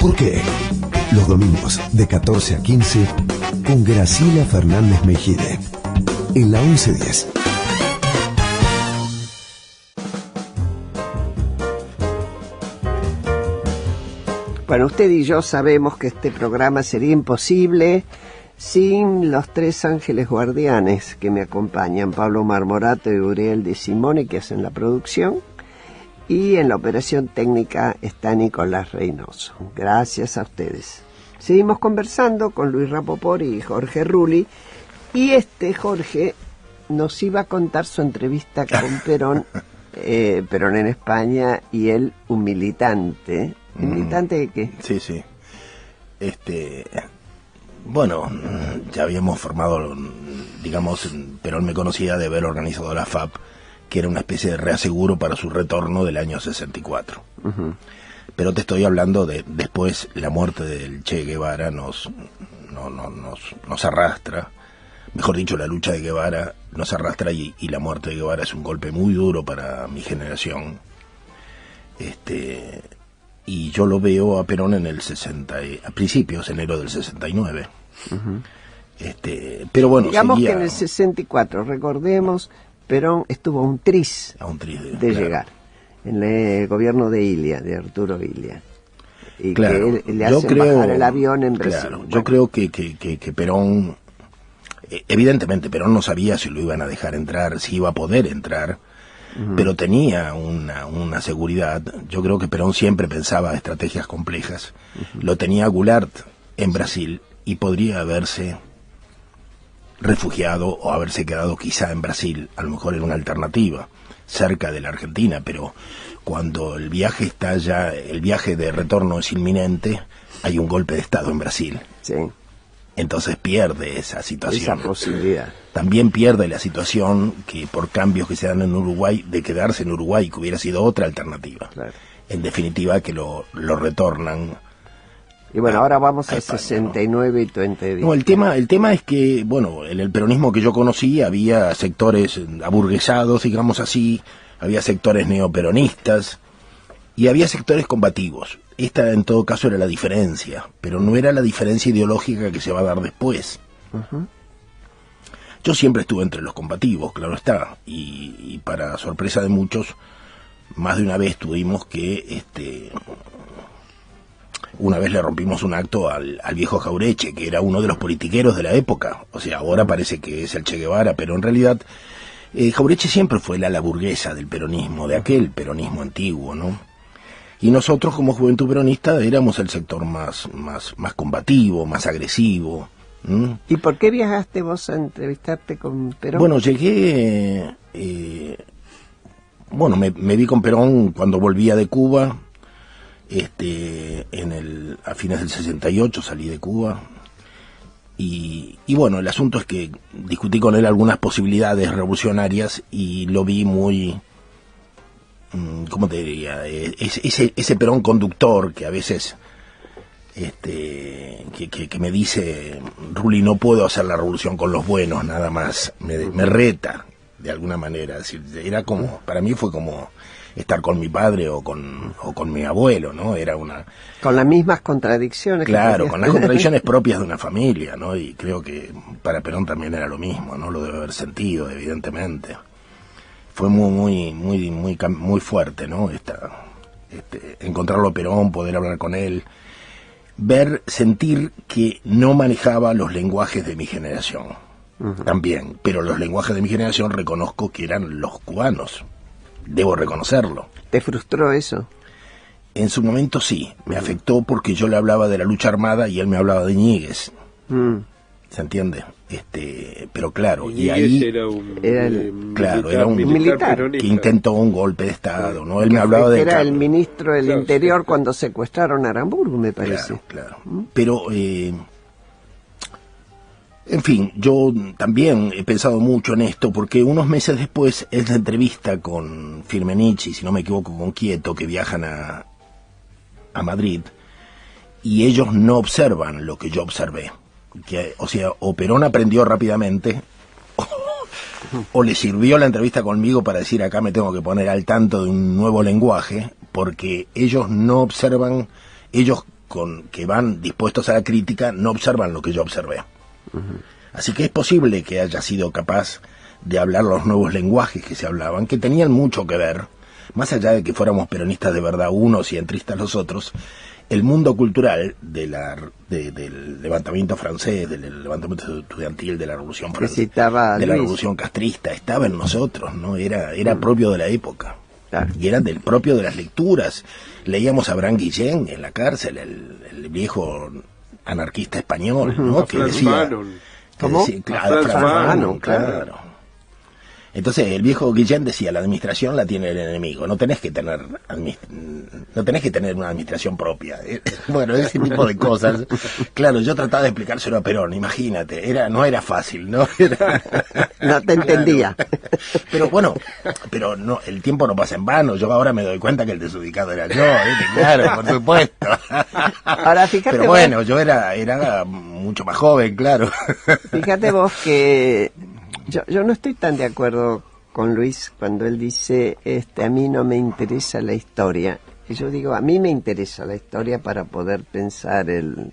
¿Por qué? Los domingos de 14 a 15 con Graciela Fernández Mejide en la 1110. Bueno, usted y yo sabemos que este programa sería imposible sin los tres ángeles guardianes que me acompañan, Pablo Marmorato y Uriel de Simone, que hacen la producción, y en la operación técnica está Nicolás Reynoso. Gracias a ustedes. Seguimos conversando con Luis Rapoport y Jorge Rulli, y Jorge nos iba a contar su entrevista con Perón, Perón en España, y él un militante. ¿Militante de qué? Sí, sí. Bueno, ya habíamos formado, digamos, Perón me conocía de haber organizado la FAP, que era una especie de reaseguro para su retorno del año 64. Uh-huh. Pero te estoy hablando de después la muerte del Che Guevara nos arrastra, mejor dicho, la lucha de Guevara nos arrastra y la muerte de Guevara es un golpe muy duro para mi generación. Y yo lo veo a Perón en el 60, a principios, enero del 69. Uh-huh. Pero bueno, digamos que en el 64, recordemos, Perón estuvo a un tris de llegar en el gobierno de Ilia, de Arturo Ilia. Y claro, que le hacen bajar el avión en Brasil. Claro, bueno. Yo creo que Perón, evidentemente Perón no sabía si lo iban a dejar entrar, si iba a poder entrar. Uh-huh. Pero tenía una seguridad. Yo creo que Perón siempre pensaba estrategias complejas. Uh-huh. Lo tenía Goulart en Brasil y podría haberse refugiado o haberse quedado quizá en Brasil. A lo mejor era una alternativa cerca de la Argentina, pero cuando el viaje el viaje de retorno es inminente, hay un golpe de Estado en Brasil. Sí. Entonces pierde esa situación. Esa posibilidad. También pierde la situación que por cambios que se dan en Uruguay, de quedarse en Uruguay, que hubiera sido otra alternativa. Claro. En definitiva, que lo retornan. Y bueno, ahora vamos a 69 y 20 días. No, el tema es que, bueno, en el peronismo que yo conocí había sectores aburguesados, digamos así, había sectores neoperonistas y había sectores combativos. Esta en todo caso era la diferencia, pero no era la diferencia ideológica que se va a dar después. Uh-huh. Yo siempre estuve entre los combativos, claro está, y para sorpresa de muchos, más de una vez tuvimos que, una vez le rompimos un acto al viejo Jaureche, que era uno de los politiqueros de la época. O sea, ahora parece que es el Che Guevara, pero en realidad Jaureche siempre fue la ala burguesa del peronismo, de aquel peronismo antiguo, ¿no? Y nosotros como Juventud Peronista éramos el sector más combativo, más agresivo. ¿Y por qué viajaste vos a entrevistarte con Perón? Bueno, llegué, me vi con Perón cuando volvía de Cuba, a fines del 68 salí de Cuba, y bueno, el asunto es que discutí con él algunas posibilidades revolucionarias y lo vi muy, ¿cómo te diría? Ese Perón conductor que a veces que me dice, Rulli, no puedo hacer la revolución con los buenos nada más, me reta de alguna manera. Es decir, era como, para mí fue como estar con mi padre o con mi abuelo, ¿no? Era una... Con las mismas contradicciones. Claro, con las contradicciones propias de una familia, ¿no? Y creo que para Perón también era lo mismo, ¿no? Lo debe haber sentido, evidentemente. Fue muy fuerte, ¿no? Encontrarlo a Perón, poder hablar con él, sentir que no manejaba los lenguajes de mi generación. Uh-huh. También, pero los lenguajes de mi generación reconozco que eran los cubanos. Debo reconocerlo. ¿Te frustró eso? En su momento sí, me afectó porque yo le hablaba de la lucha armada y él me hablaba de Ñíguez. ¿Se entiende? Pero claro, y ahí era un militar que intentó un golpe de Estado, ¿no? Él me hablaba de... Era el ministro del Interior cuando secuestraron a Aramburgo, me parece. Claro. Pero, en fin, yo también he pensado mucho en esto, porque unos meses después es la entrevista con Firmenich, y si no me equivoco con Quieto, que viajan a Madrid, y ellos no observan lo que yo observé. O sea, o Perón aprendió rápidamente, o le sirvió la entrevista conmigo para decir, acá me tengo que poner al tanto de un nuevo lenguaje, porque ellos no observan, ellos que van dispuestos a la crítica no observan lo que yo observé. Así que es posible que haya sido capaz de hablar los nuevos lenguajes que se hablaban, que tenían mucho que ver, más allá de que fuéramos peronistas de verdad unos y entristas los otros. El mundo cultural del levantamiento francés, del levantamiento estudiantil, de la Revolución Francesa, de la Revolución Castrista, estaba en nosotros, ¿no? Era propio de la época. Claro. Y era del propio de las lecturas. Leíamos a Abraham Guillén en la cárcel, el viejo anarquista español, ¿no? Que decía... ¿Cómo? Claro, Franz Fanon, claro. Entonces el viejo Guillén decía, la administración la tiene el enemigo, no tenés que tener una administración propia. Bueno, ese tipo de cosas. Claro, yo trataba de explicárselo a Perón, imagínate, no era fácil, ¿no? No te entendía. Pero bueno, no, el tiempo no pasa en vano, yo ahora me doy cuenta que el desubicado era yo, claro, por supuesto. Ahora fíjate. Pero bueno, yo era mucho más joven, claro. Fíjate vos que yo no estoy tan de acuerdo con Luis cuando él dice, a mí no me interesa la historia. Y yo digo, a mí me interesa la historia para poder pensar el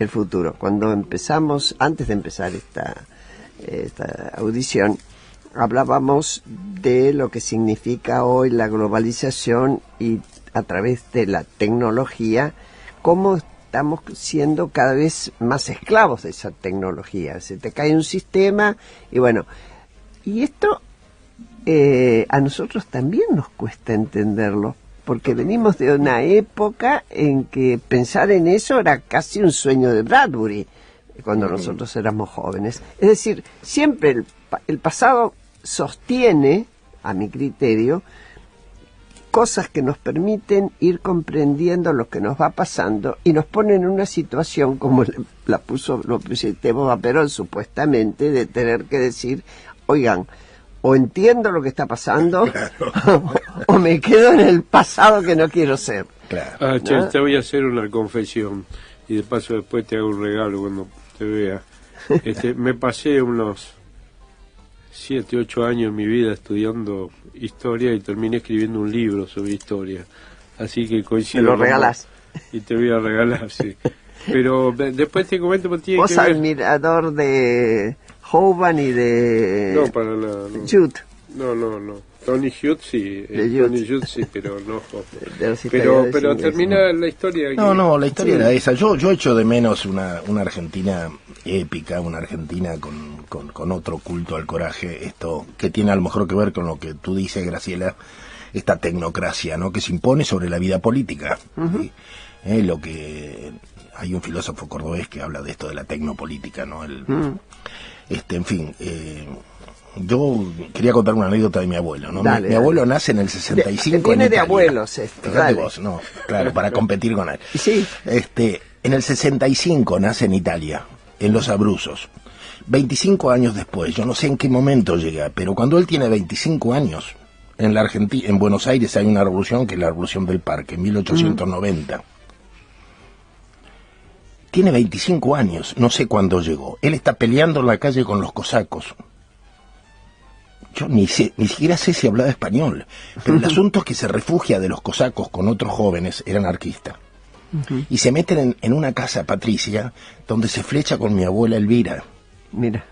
futuro. Cuando empezamos, antes de empezar esta audición, hablábamos de lo que significa hoy la globalización y a través de la tecnología, cómo estamos siendo cada vez más esclavos de esa tecnología. Se te cae un sistema y bueno, y esto a nosotros también nos cuesta entenderlo, porque venimos de una época en que pensar en eso era casi un sueño de Bradbury, cuando nosotros éramos jóvenes. Es decir, siempre el pasado sostiene, a mi criterio, cosas que nos permiten ir comprendiendo lo que nos va pasando y nos ponen en una situación como lo pusiste a Perón supuestamente, de tener que decir, oigan, o entiendo lo que está pasando, claro. o me quedo en el pasado que no quiero ser. Claro. Che, te voy a hacer una confesión y de paso después te hago un regalo cuando te vea. Me pasé unos 7, 8 años en mi vida estudiando historia y terminé escribiendo un libro sobre historia. Así que coincido. ¿Me lo regalás? Y te voy a regalar, sí. Pero después te comento porque tiene ¿Vos que ver... admirador de Hoban y de... No, para nada. No. Jude. No. Tony Judd sí. Tony Judd sí, pero no Hoban. Pero termina la historia. No, la historia era esa. Yo echo de menos una Argentina épica, una Argentina con otro culto al coraje, esto que tiene a lo mejor que ver con lo que tú dices, Graciela, esta tecnocracia, ¿no?, que se impone sobre la vida política. ¿Sí? Lo que hay un filósofo cordobés que habla de esto de la tecnopolítica, ¿no? En fin, yo quería contar una anécdota de mi abuelo, ¿no? Mi abuelo nace en el 65 viene en de Italia. Abuelos esto. Fíjate vos, no, claro, para competir con él. Sí. En el 65 nace en Italia, en Los Abruzos. 25 años después, yo no sé en qué momento llega, pero cuando él tiene 25 años, en la Argentina, en Buenos Aires hay una revolución que es la Revolución del Parque, en 1890. Tiene 25 años, no sé cuándo llegó. Él está peleando en la calle con los cosacos. Yo ni siquiera sé si hablaba español, pero el asunto es que se refugia de los cosacos con otros jóvenes, era anarquista. Y se meten en una casa patricia donde se flecha con mi abuela Elvira. Mira.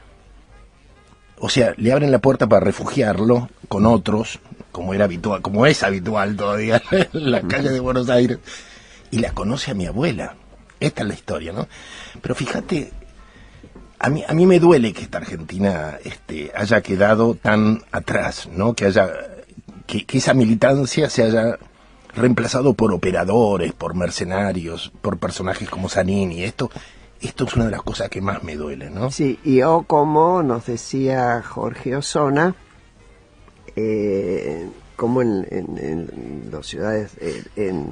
O sea, le abren la puerta para refugiarlo con otros, como es habitual todavía en la calle de Buenos Aires, y la conoce a mi abuela. Esta es la historia, ¿no? Pero fíjate, a mí me duele que esta Argentina haya quedado tan atrás, ¿no? Que esa militancia se haya reemplazado por operadores, por mercenarios, por personajes como Zanini. Esto es una de las cosas que más me duele, ¿no? Sí, y como nos decía Jorge Osona, como en las ciudades, en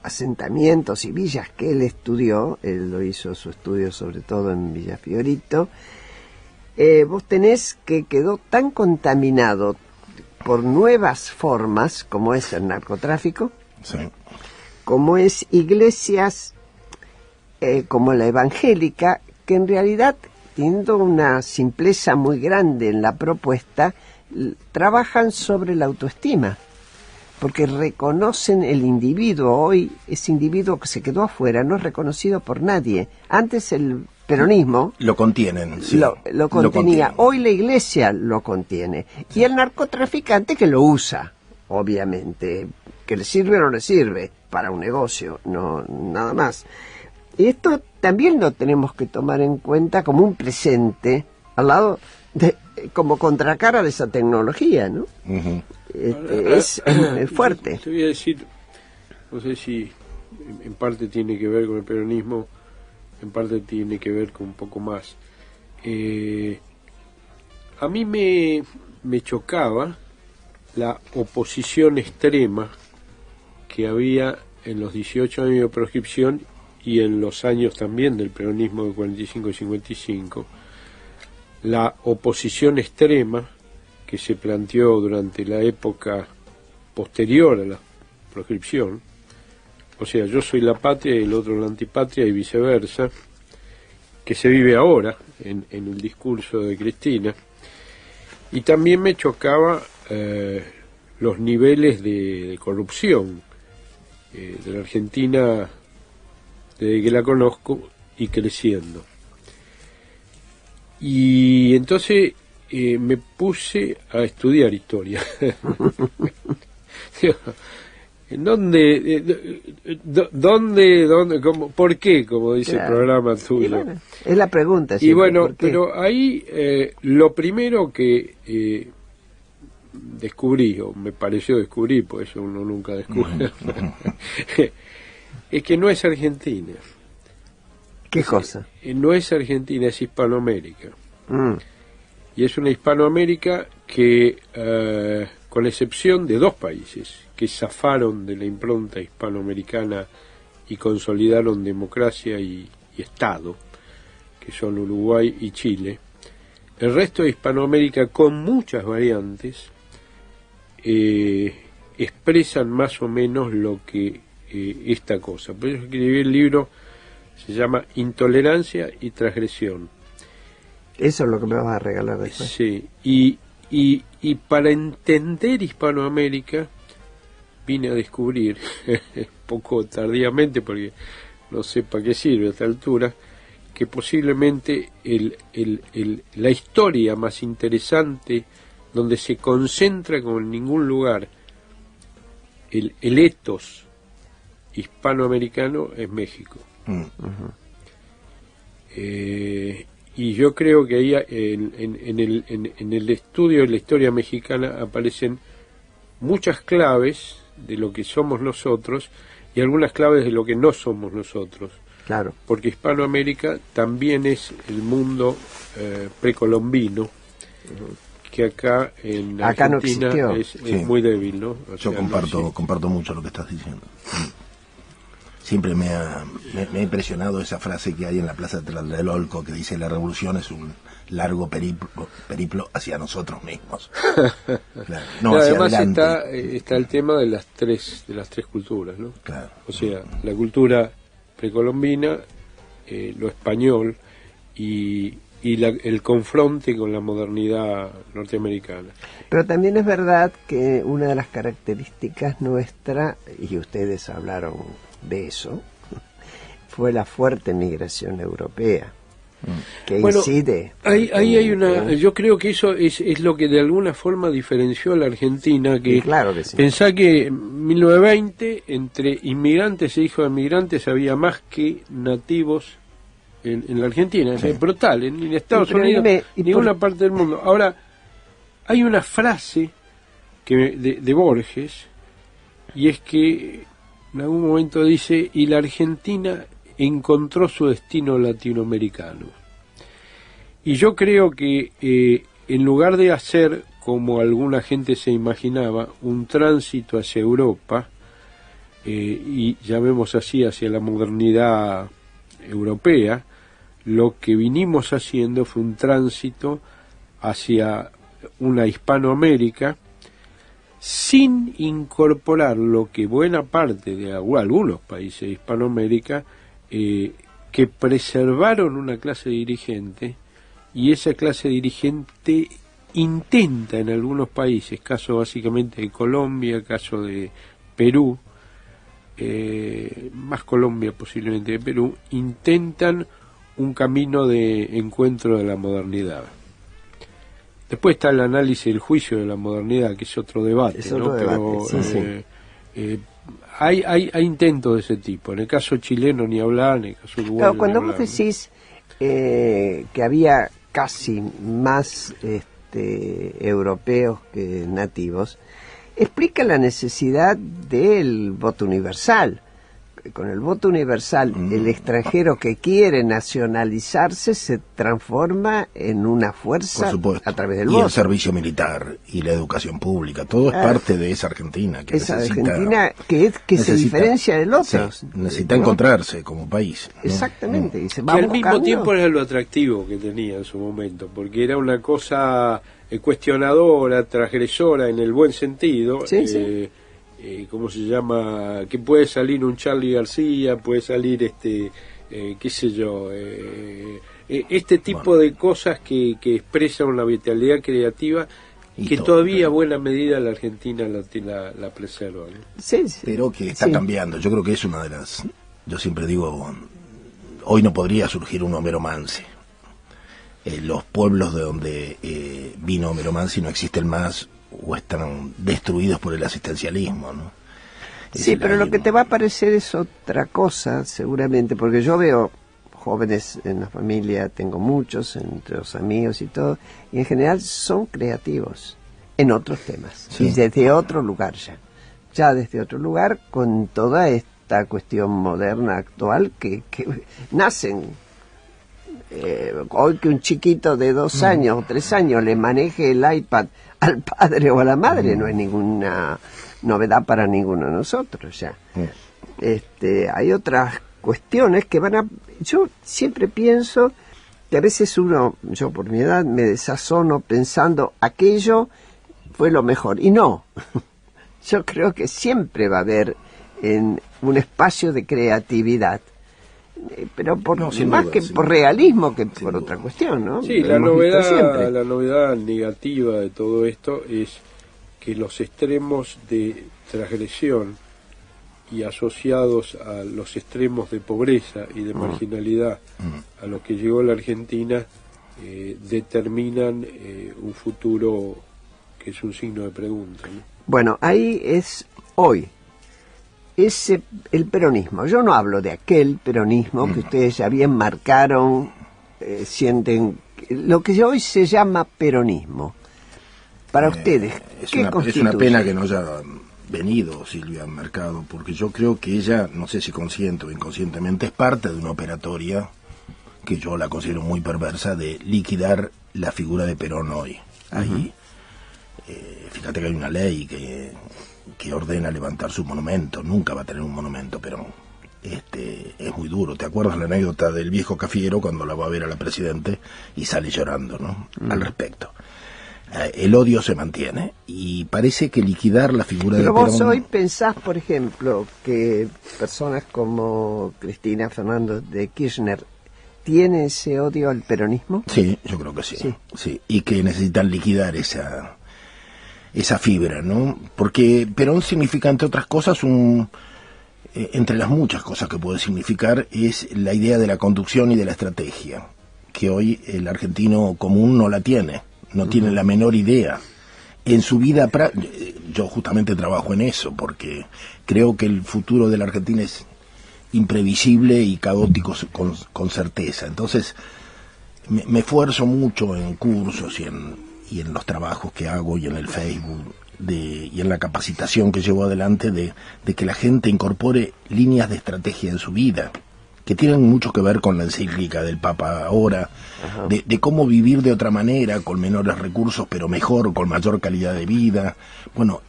asentamientos y villas que él estudió, él lo hizo su estudio sobre todo en Villa Fiorito, vos tenés que quedó tan contaminado por nuevas formas, como es el narcotráfico, sí, como es iglesias como la evangélica, que en realidad, teniendo una simpleza muy grande en la propuesta, trabajan sobre la autoestima. porque reconocen el individuo. Hoy ese individuo que se quedó afuera no es reconocido por nadie. Antes el peronismo lo contienen, sí. lo contenía. Hoy la iglesia lo contiene. Y el narcotraficante que lo usa, obviamente, que le sirve o no le sirve para un negocio, no nada más. Y esto también lo tenemos que tomar en cuenta como un presente al lado de, como contracara de esa tecnología, ¿no? Uh-huh. Es fuerte. Te voy a decir, no sé si en parte tiene que ver con el peronismo, en parte tiene que ver con un poco más. A mí me chocaba la oposición extrema que había en los 18 años de proscripción y en los años también del peronismo de 45 y 55, la oposición extrema que se planteó durante la época posterior a la proscripción, o sea, yo soy la patria y el otro la antipatria y viceversa, que se vive ahora en el discurso de Cristina. Y también me chocaba los niveles de corrupción de la Argentina desde que la conozco y creciendo. Y entonces me puse a estudiar historia. ¿Dónde, cómo, por qué, como dice el programa tuyo? Bueno, es la pregunta. Y bueno, pero ahí lo primero que descubrí, o me pareció descubrir, porque eso uno nunca descubre, es que no es Argentina. ¿Qué cosa? No es Argentina, es Hispanoamérica. Y es una Hispanoamérica que, con excepción de dos países que zafaron de la impronta hispanoamericana y consolidaron democracia y Estado, que son Uruguay y Chile, el resto de Hispanoamérica, con muchas variantes, expresan más o menos lo que esta cosa. Por eso escribí el libro, se llama Intolerancia y Transgresión. Eso es lo que me vas a regalar después. Sí, y para entender Hispanoamérica vine a descubrir, poco tardíamente, porque no sé para qué sirve a esta altura, que posiblemente la historia más interesante, donde se concentra como en ningún lugar el etos hispanoamericano, es México. Y yo creo que ahí en el estudio de la historia mexicana aparecen muchas claves de lo que somos nosotros y algunas claves de lo que no somos nosotros. Claro. Porque Hispanoamérica también es el mundo precolombino, que acá en Argentina no es muy débil, ¿no? O yo sea, comparto mucho lo que estás diciendo. Siempre me ha impresionado esa frase que hay en la Plaza de Tlatelolco que dice: la revolución es un largo periplo hacia nosotros mismos. Claro, no hacia además adelante. está el tema de las tres culturas, ¿no? Claro. O sea, la cultura precolombina, lo español y el confronte con la modernidad norteamericana. Pero también es verdad que una de las características nuestra, y ustedes hablaron de eso, fue la fuerte migración europea, que incide. Ahí hay una, yo creo que eso es lo que de alguna forma diferenció a la Argentina, que, claro que sí. Pensá que en 1920 entre inmigrantes e hijos de inmigrantes había más que nativos en la Argentina. Sí. Es brutal, en Estados Unidos, en ninguna parte del mundo. Ahora, hay una frase de Borges, y es que en algún momento dice: y la Argentina encontró su destino latinoamericano. Y yo creo que en lugar de hacer, como alguna gente se imaginaba, un tránsito hacia Europa, y llamemos así, hacia la modernidad europea, lo que vinimos haciendo fue un tránsito hacia una Hispanoamérica sin incorporar lo que buena parte de algunos países de Hispanoamérica que preservaron una clase dirigente, y esa clase dirigente intenta en algunos países, caso básicamente de Colombia, caso de Perú, más Colombia posiblemente de Perú, intentan un camino de encuentro de la modernidad. Después está el análisis del juicio de la modernidad, que es otro debate, es otro ¿no? debate, Pero sí. Hay intentos de ese tipo. En el caso chileno ni hablar, en el caso uruguayo Claro, cuando ni vos hablar, decís que había casi más europeos que nativos, explica la necesidad del voto universal. Con el voto universal, el extranjero que quiere nacionalizarse se transforma en una fuerza a través del y voto. el servicio militar y la educación pública, todo es parte de esa Argentina que esa necesita, Argentina que se diferencia del otro. Sí, necesita encontrarse como país, ¿no? Exactamente. Y se que va al mismo buscando. tiempo era lo atractivo que tenía en su momento, porque era una cosa cuestionadora, transgresora en el buen sentido. Sí, sí. ¿Cómo se llama? Que puede salir un Charly García, puede salir qué sé yo, este tipo de cosas que expresan una vitalidad creativa y que todavía a buena medida la Argentina la preserva, ¿no? Sí, sí. Pero que está cambiando. Yo creo que es una de las, yo siempre digo, hoy no podría surgir un Homero Mansi. Los pueblos de donde vino Homero Mansi no existen más o están destruidos por el asistencialismo, ¿no? Sí, pero lo que te va a parecer es otra cosa, seguramente, porque yo veo jóvenes en la familia, tengo muchos, entre los amigos y todo, y en general son creativos en otros temas, y desde otro lugar ya desde otro lugar, con toda esta cuestión moderna actual que nacen. Hoy que un chiquito de 2 años o 3 años le maneje el iPad al padre o a la madre no es ninguna novedad para ninguno de nosotros ya. Hay otras cuestiones que van a... Yo siempre pienso que a veces yo por mi edad me desazono pensando aquello fue lo mejor, y no. Yo creo que siempre va a haber un espacio de creatividad, pero más que por realismo que por otra cuestión, ¿no? Sí, la novedad negativa de todo esto es que los extremos de transgresión y asociados a los extremos de pobreza y de marginalidad a los que llegó la Argentina determinan un futuro que es un signo de pregunta, ¿no? Bueno, ahí es hoy. El peronismo. Yo no hablo de aquel peronismo que ustedes ya bien marcaron, sienten lo que hoy se llama peronismo. Para ustedes, ¿qué constituye? Es una pena que no haya venido Silvia Mercado, porque yo creo que ella, no sé si consciente o inconscientemente, es parte de una operatoria que yo la considero muy perversa de liquidar la figura de Perón hoy. Ahí, fíjate que hay una ley que ordena levantar su monumento. Nunca va a tener un monumento, pero es muy duro. ¿Te acuerdas la anécdota del viejo Cafiero cuando la va a ver a la Presidente y sale llorando, ¿no? Al respecto. El odio se mantiene y parece que liquidar la figura de Perón... Pero vos hoy pensás, por ejemplo, que personas como Cristina Fernández de Kirchner tienen ese odio al peronismo. Sí, yo creo que sí. Y que necesitan liquidar esa fibra, ¿no? Porque Perón significa, entre otras cosas, entre las muchas cosas que puede significar, es la idea de la conducción y de la estrategia, que hoy el argentino común no la tiene, no tiene la menor idea. En su vida, yo justamente trabajo en eso, porque creo que el futuro de la Argentina es imprevisible y caótico con certeza. Entonces, me esfuerzo mucho en cursos y en los trabajos que hago y en el Facebook y en la capacitación que llevo adelante de que la gente incorpore líneas de estrategia en su vida, que tienen mucho que ver con la encíclica del Papa ahora, de cómo vivir de otra manera, con menores recursos, pero mejor, con mayor calidad de vida. Bueno,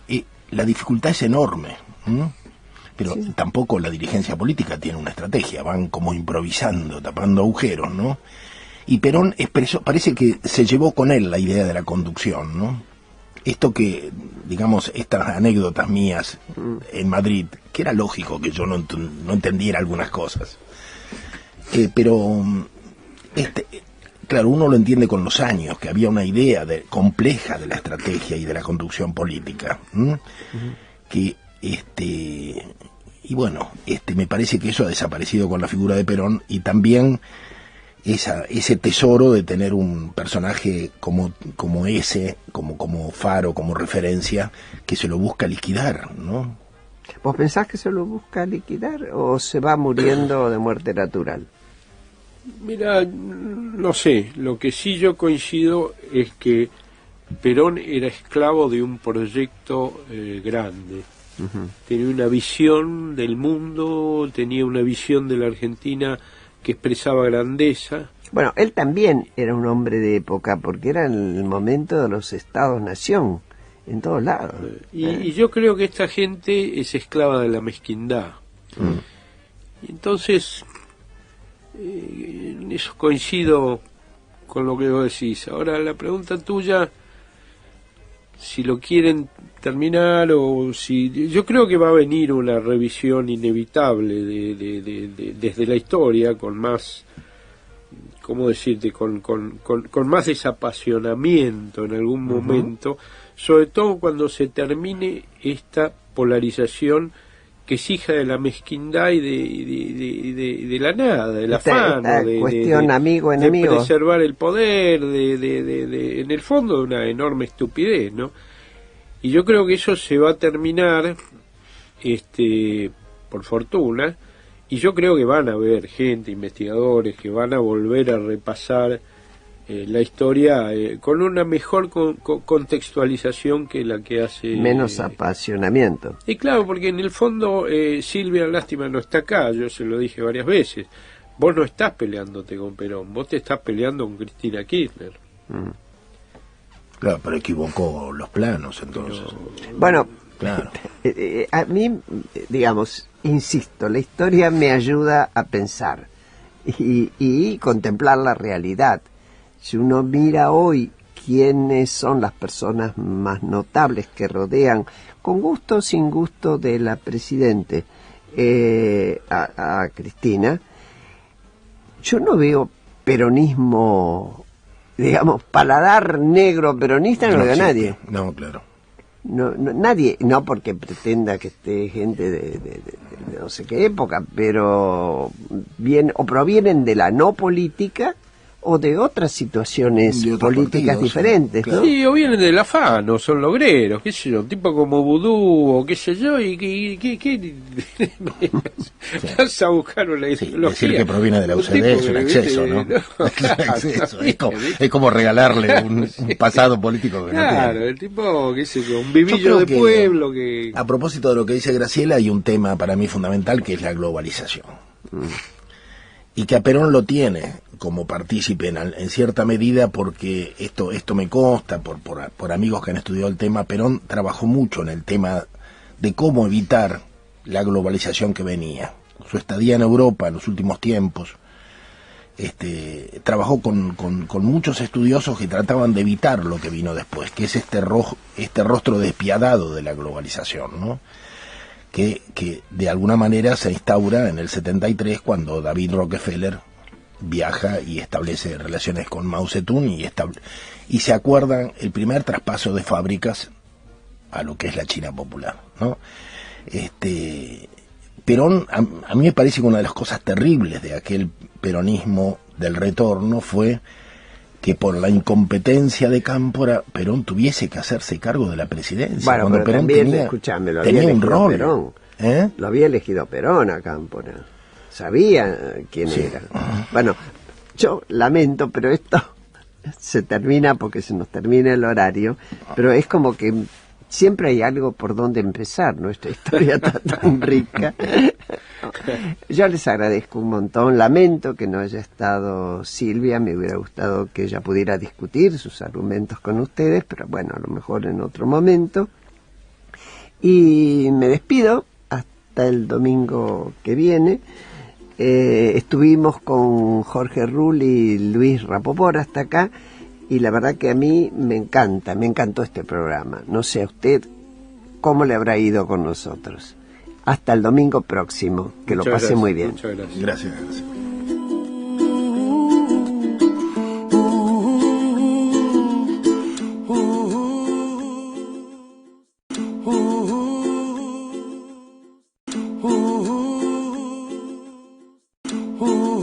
la dificultad es enorme, pero tampoco la dirigencia política tiene una estrategia, van como improvisando, tapando agujeros, ¿no? Y Perón expresó, parece que se llevó con él la idea de la conducción, ¿no? Esto que, digamos, estas anécdotas mías en Madrid, que era lógico que yo no entendiera algunas cosas, pero claro, uno lo entiende con los años, que había una idea compleja de la estrategia y de la conducción política, que y bueno, me parece que eso ha desaparecido con la figura de Perón, y también ese tesoro de tener un personaje como ese, como faro, como referencia, que se lo busca liquidar, ¿no? ¿Vos pensás que se lo busca liquidar o se va muriendo de muerte natural? Mira, no sé, lo que sí yo coincido es que Perón era esclavo de un proyecto grande. Tenía una visión del mundo, tenía una visión de la Argentina que expresaba grandeza. Bueno, él también era un hombre de época, porque era en el momento de los estados-nación, en todos lados. Y yo creo que esta gente es esclava de la mezquindad. Y entonces, en eso coincido con lo que vos decís. Ahora, la pregunta tuya, si lo quieren terminar o si... Yo creo que va a venir una revisión inevitable desde la historia, con más, ¿cómo decirte?, con más desapasionamiento en algún momento, sobre todo cuando se termine esta polarización que es hija de la mezquindad y de la nada, del afán, de cuestión amigo-enemigo, de preservar el poder, en el fondo de una enorme estupidez, ¿no? Y yo creo que eso se va a terminar, por fortuna, y yo creo que van a haber gente, investigadores, que van a volver a repasar la historia con una mejor contextualización que la que hace... Menos apasionamiento. Y claro, porque en el fondo Silvia, lástima, no está acá, yo se lo dije varias veces. Vos no estás peleándote con Perón, vos te estás peleando con Cristina Kirchner. Claro, pero equivocó los planos, entonces. Bueno, claro. A mí, digamos, insisto, la historia me ayuda a pensar y contemplar la realidad. Si uno mira hoy quiénes son las personas más notables que rodean, con gusto o sin gusto, de la Presidente, a Cristina, yo no veo peronismo, digamos, paladar negro peronista, no lo veo nadie. No, claro. No, nadie, no porque pretenda que esté gente de no sé qué época, pero provienen de la no política o de otras situaciones políticas diferentes, claro. ¿no? Sí, o vienen del afán, o son logreros, qué sé yo, tipo como vudú, o qué sé yo, y vas a buscar una ideología. Decir que proviene de la UCD es un exceso, ¿no? Exceso. Es como regalarle un pasado político que no tiene. Claro, el tipo, qué sé yo, un vivillo de pueblo que... A propósito de lo que dice Graciela, hay un tema para mí fundamental, que es la globalización. Y que a Perón lo tiene como partícipe en cierta medida, porque esto me consta por amigos que han estudiado el tema. Perón trabajó mucho en el tema de cómo evitar la globalización que venía. Su estadía en Europa en los últimos tiempos, trabajó con muchos estudiosos que trataban de evitar lo que vino después, que es este rostro despiadado de la globalización, ¿no? Que de alguna manera se instaura en el 73, cuando David Rockefeller viaja y establece relaciones con Mao Zedong y se acuerdan el primer traspaso de fábricas a lo que es la China popular, ¿no? Perón, a mí me parece que una de las cosas terribles de aquel peronismo del retorno fue que por la incompetencia de Cámpora, Perón tuviese que hacerse cargo de la presidencia. Bueno, cuando pero Perón también, tenía lo había elegido un rol. Perón. Lo había elegido Perón a Cámpora. Sabía quién era. Bueno, yo lamento, pero esto se termina porque se nos termina el horario, pero es como que siempre hay algo por donde empezar. Nuestra historia está tan rica. Yo les agradezco un montón. Lamento que no haya estado Silvia. Me hubiera gustado que ella pudiera discutir sus argumentos con ustedes, pero bueno, a lo mejor en otro momento. Y me despido hasta el domingo que viene. Estuvimos con Jorge Rull y Luis Rapoport hasta acá, y la verdad que a mí me encantó este programa. No sé a usted cómo le habrá ido con nosotros. Hasta el domingo próximo, que lo pase muy bien. Muchas gracias. Gracias. Ooh.